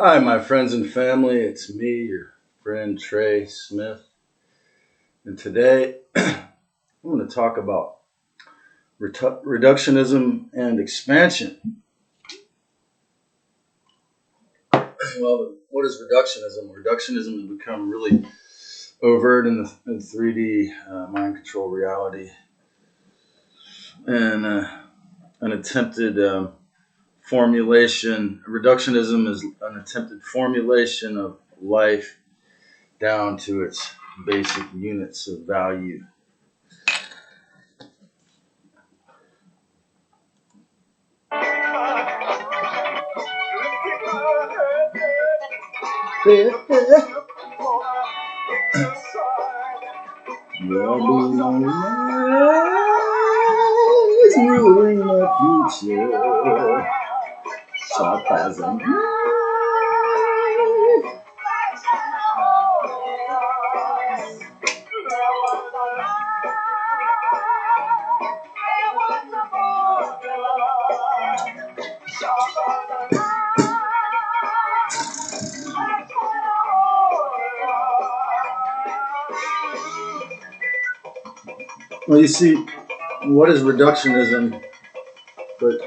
Hi, my friends and family. It's me, your friend Trey Smith. And today I'm going to talk about reductionism and expansion. Well, what is reductionism? Reductionism has become really overt in the 3D mind control reality and an attempted formulation. Reductionism is an attempted formulation of life down to its basic units of value. Is ruling the future. Sarcasm. Well, you see, what is reductionism but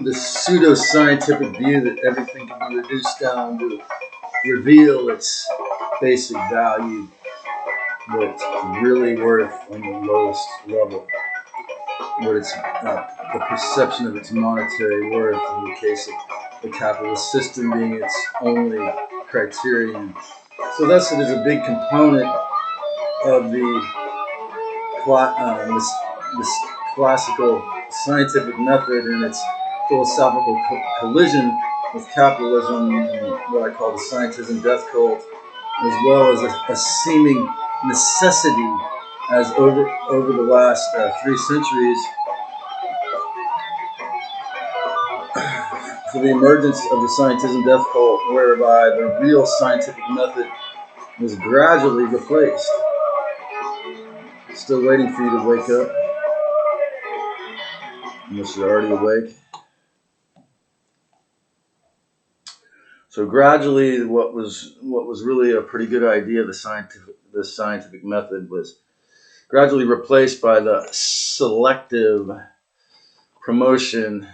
the pseudo-scientific view that everything can be reduced down to reveal its basic value, what's really worth on the lowest level, what it's the perception of its monetary worth in the case of the capitalist system being its only criterion. So thus it is a big component of this classical scientific method and its philosophical collision with capitalism and what I call the scientism death cult, as well as a seeming necessity as over the last 3 centuries for the emergence of the scientism death cult, whereby the real scientific method was gradually replaced. Still waiting for you to wake up, unless you're already awake. So gradually, what was really a pretty good idea, the scientific method, was gradually replaced by the selective promotion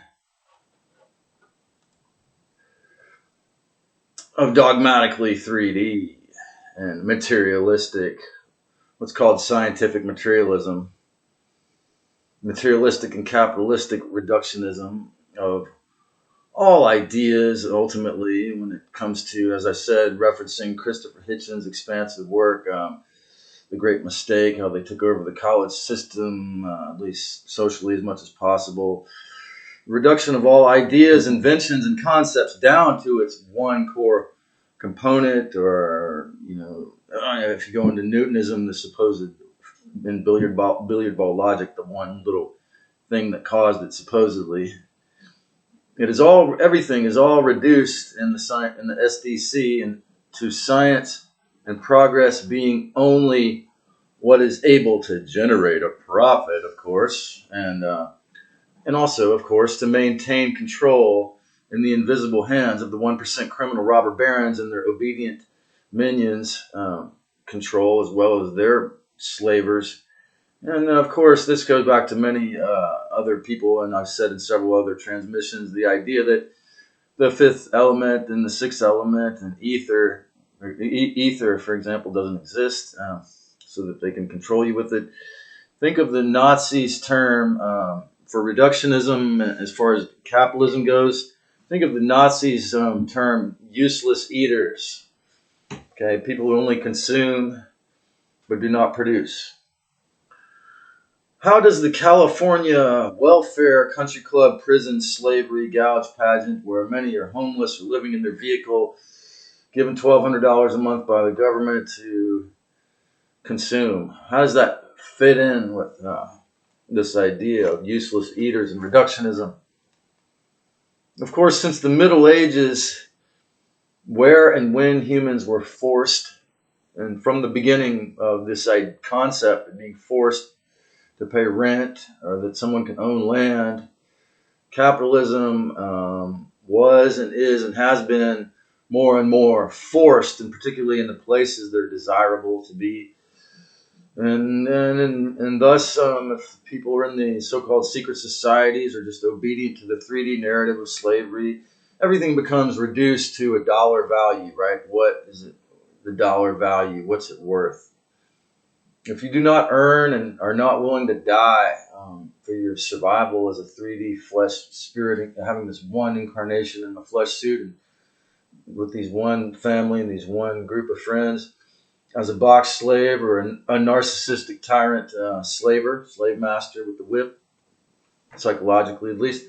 of dogmatically 3D and materialistic, what's called scientific materialism, materialistic and capitalistic reductionism of all ideas, ultimately, when it comes to, as I said, referencing Christopher Hitchens' expansive work, The Great Mistake, how they took over the college system, at least socially as much as possible. Reduction of all ideas, inventions, and concepts down to its one core component, or, if you go into Newtonism, the supposed, in billiard ball logic, the one little thing that caused it, supposedly. Everything is all reduced in the SDC and to science and progress being only what is able to generate a profit, of course, and also, of course, to maintain control in the invisible hands of the 1% criminal robber barons and their obedient minions, control as well as their slavers. And of course, this goes back to many other people, and I've said in several other transmissions, the idea that the fifth element and the sixth element and ether, for example, doesn't exist, so that they can control you with it. Think of the Nazis' term for reductionism as far as capitalism goes. Think of the Nazis' term useless eaters. Okay, people who only consume but do not produce. How does the California welfare, country club, prison, slavery, gouge pageant, where many are homeless or living in their vehicle, given $1,200 a month by the government to consume, how does that fit in with this idea of useless eaters and reductionism? Of course, since the Middle Ages, where and when humans were forced, and from the beginning of this concept of being forced to pay rent or that someone can own land, capitalism was and is and has been more and more forced, and particularly in the places they're desirable to be. And thus, if people are in the so-called secret societies or just obedient to the 3D narrative of slavery, everything becomes reduced to a dollar value, right? What is it? The dollar value. What's it worth? If you do not earn and are not willing to die for your survival as a 3D flesh spirit, having this one incarnation in a flesh suit and with these one family and these one group of friends, as a box slave or a narcissistic tyrant slave master with the whip, psychologically at least,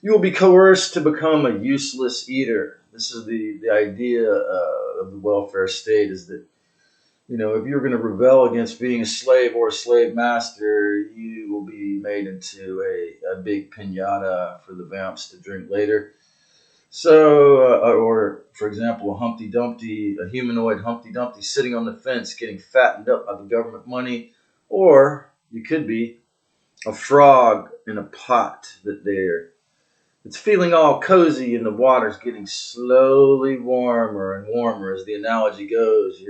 you will be coerced to become a useless eater. This is the idea of the welfare state, is that, if you're going to rebel against being a slave or a slave master, you will be made into a big piñata for the vamps to drink later. So, or for example, a humanoid Humpty Dumpty sitting on the fence getting fattened up by the government money, or you could be a frog in a pot it's feeling all cozy and the water's getting slowly warmer and warmer as the analogy goes.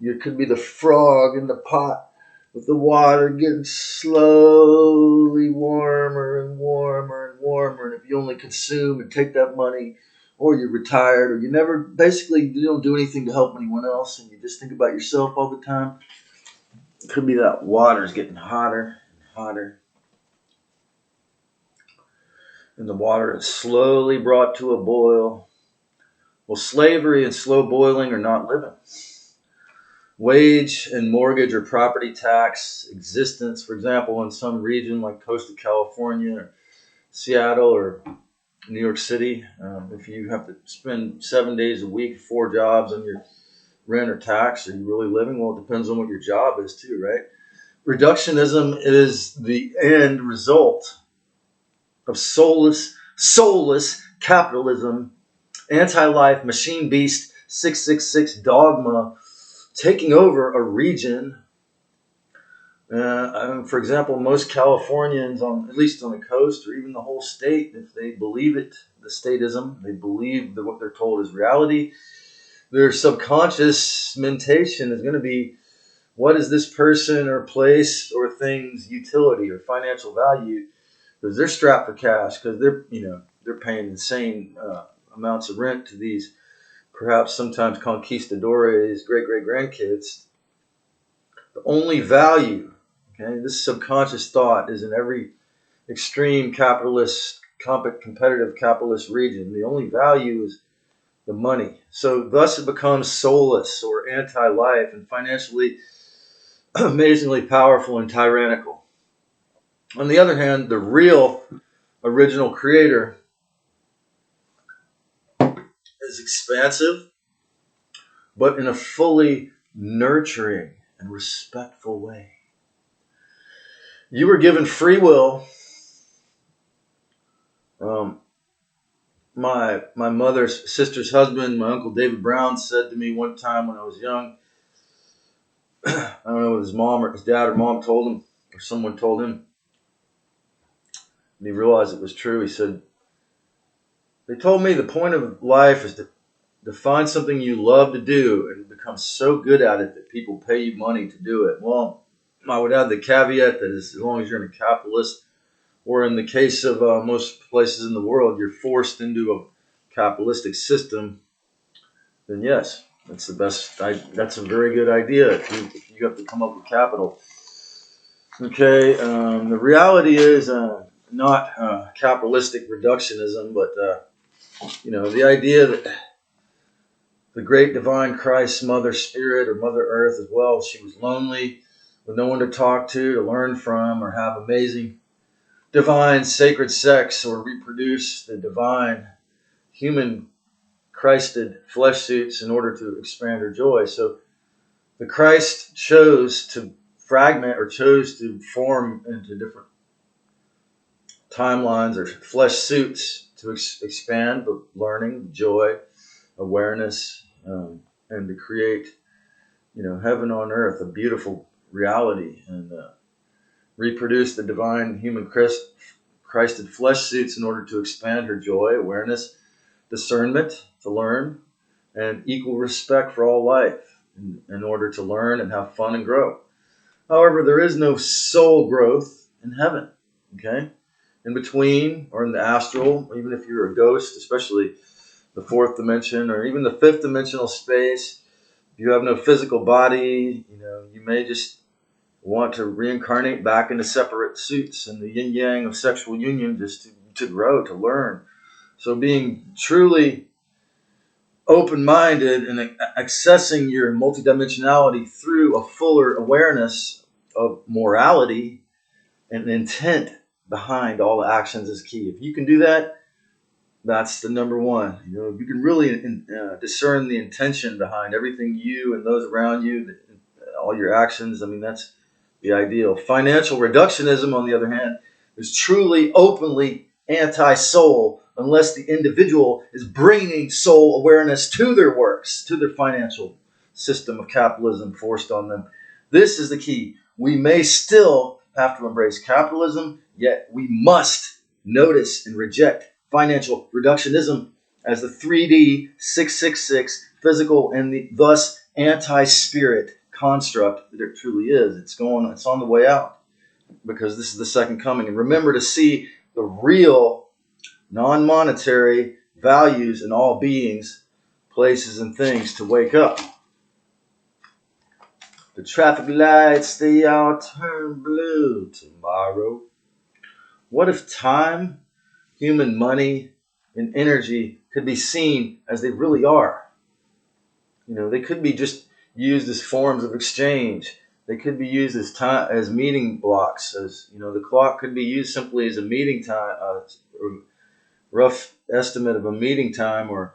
You could be the frog in the pot with the water getting slowly warmer and warmer and warmer. And if you only consume and take that money, or you're retired, or you don't do anything to help anyone else, and you just think about yourself all the time, it could be that water's getting hotter and hotter. And the water is slowly brought to a boil. Well, slavery and slow boiling are not living. Wage and mortgage or property tax existence, for example, in some region like coastal California or Seattle or New York City, if you have to spend 7 days a week, 4 jobs on your rent or tax, are you really living? Well, it depends on what your job is too, right? Reductionism is the end result of soulless capitalism, anti-life, machine beast, 666 dogma taking over a region. For example, most Californians, at least on the coast, or even the whole state, if they believe it, the statism, they believe that what they're told is reality, their subconscious mentation is going to be, what is this person or place or thing's utility or financial value? Because they're strapped for cash, because they're paying insane amounts of rent to these perhaps sometimes conquistadores, great-great-grandkids. The only value, okay, this subconscious thought is in every extreme capitalist, competitive capitalist region. The only value is the money. So thus it becomes soulless or anti-life and financially amazingly powerful and tyrannical. On the other hand, the real original creator is expansive, but in a fully nurturing and respectful way. You were given free will. My mother's sister's husband, my Uncle David Brown, said to me one time when I was young, I don't know what his mom or his dad or mom told him, or someone told him, and he realized it was true. He said, they told me the point of life is to find something you love to do and become so good at it that people pay you money to do it. Well, I would add the caveat that as long as you're in a capitalist, or in the case of most places in the world, you're forced into a capitalistic system, then yes, that's the best. That's a very good idea if you have to come up with capital. Okay, the reality is not capitalistic reductionism, but the idea that the great divine Christ, Mother Spirit or Mother Earth as well, she was lonely with no one to talk to learn from, or have amazing divine sacred sex, or reproduce the divine human Christed flesh suits in order to expand her joy. So the Christ chose to fragment, or chose to form into different timelines or flesh suits to expand the learning, joy, awareness, and to create, heaven on earth, a beautiful reality, and reproduce the divine human Christed flesh suits in order to expand her joy, awareness, discernment, to learn, and equal respect for all life in order to learn and have fun and grow. However, there is no soul growth in heaven. Okay? In between or in the astral, even if you're a ghost, especially the fourth dimension or even the fifth dimensional space, if you have no physical body, you may just want to reincarnate back into separate suits and the yin yang of sexual union just to grow, to learn. So being truly open-minded and accessing your multidimensionality through a fuller awareness of morality and intent behind all the actions is key. If you can do that, that's the number one. If you can really discern the intention behind everything you and those around you, all your actions, that's the ideal. Financial reductionism, on the other hand, is truly openly anti-soul unless the individual is bringing soul awareness to their works, to their financial system of capitalism forced on them. This is the key. We may still have to embrace capitalism, yet we must notice and reject financial reductionism as the 3D 666 physical and thus anti-spirit construct that it truly is. It's on the way out, because this is the second coming. And remember to see the real non-monetary values in all beings, places, and things to wake up. The traffic lights, they all turn blue tomorrow. What if time, human money, and energy could be seen as they really are? They could be just used as forms of exchange. They could be used as time, as meeting blocks. The clock could be used simply as a meeting time, rough estimate of a meeting time or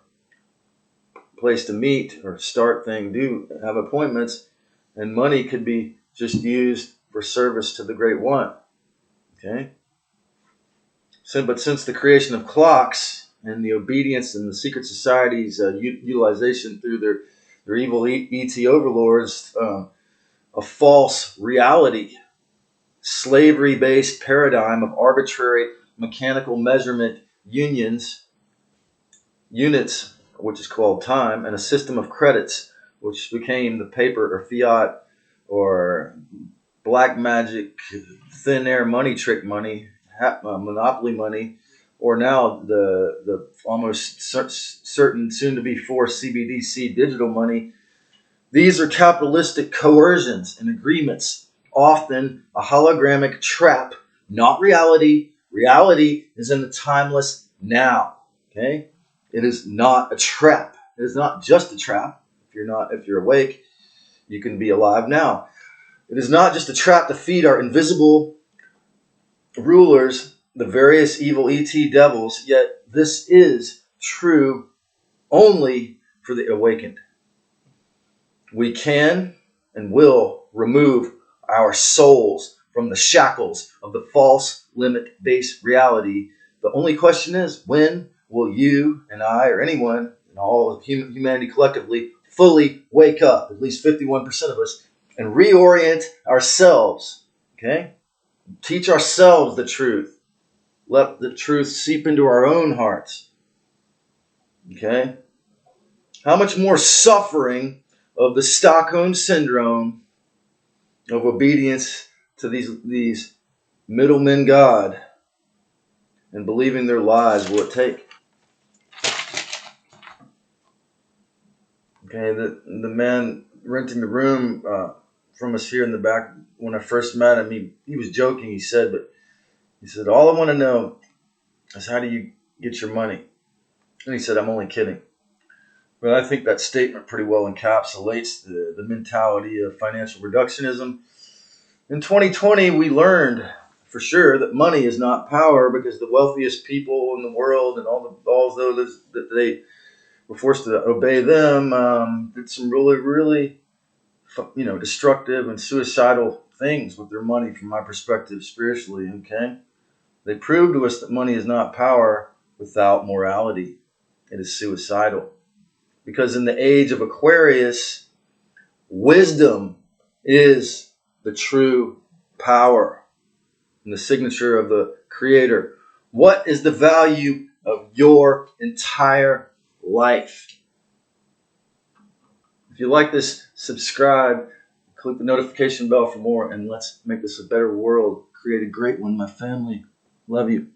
place to meet or start thing, do have appointments, and money could be just used for service to the Great One. Okay? But since the creation of clocks and the obedience and the secret society's utilization through their evil ET overlords, a false reality, slavery-based paradigm of arbitrary mechanical measurement units, which is called time, and a system of credits, which became the paper or fiat or black magic, thin air money, trick money, monopoly money, or now the almost certain soon-to-be forced CBDC digital money. These are capitalistic coercions and agreements, often a hologramic trap, not reality. Reality is in the timeless now. Okay? It is not a trap. It is not just a trap. If you're awake, you can be alive now. It is not just a trap to feed our invisible rulers, the various evil ET devils, yet this is true only for the awakened. We can and will remove our souls from the shackles of the false limit-based reality. The only question is, when will you and I, or anyone, and all of humanity collectively, fully wake up, at least 51% of us, and reorient ourselves, okay? Teach ourselves the truth. Let the truth seep into our own hearts, okay? How much more suffering of the Stockholm Syndrome of obedience to these middlemen God and believing their lies will it take? Okay, the man renting the room from us here in the back, when I first met him, he was joking. He said, all I want to know is, how do you get your money? And he said, I'm only kidding. But I think that statement pretty well encapsulates the mentality of financial reductionism. In 2020, we learned for sure that money is not power, because the wealthiest people in the world and all those that they were forced to obey them did some really, really destructive and suicidal things with their money, from my perspective spiritually. Okay, they proved to us that money is not power without morality. It is suicidal, because in the age of Aquarius, wisdom is the true power and the signature of the Creator. What is the value of your entire life? If you like this, subscribe, click the notification bell for more, and let's make this a better world. Create a great one, my family. Love you.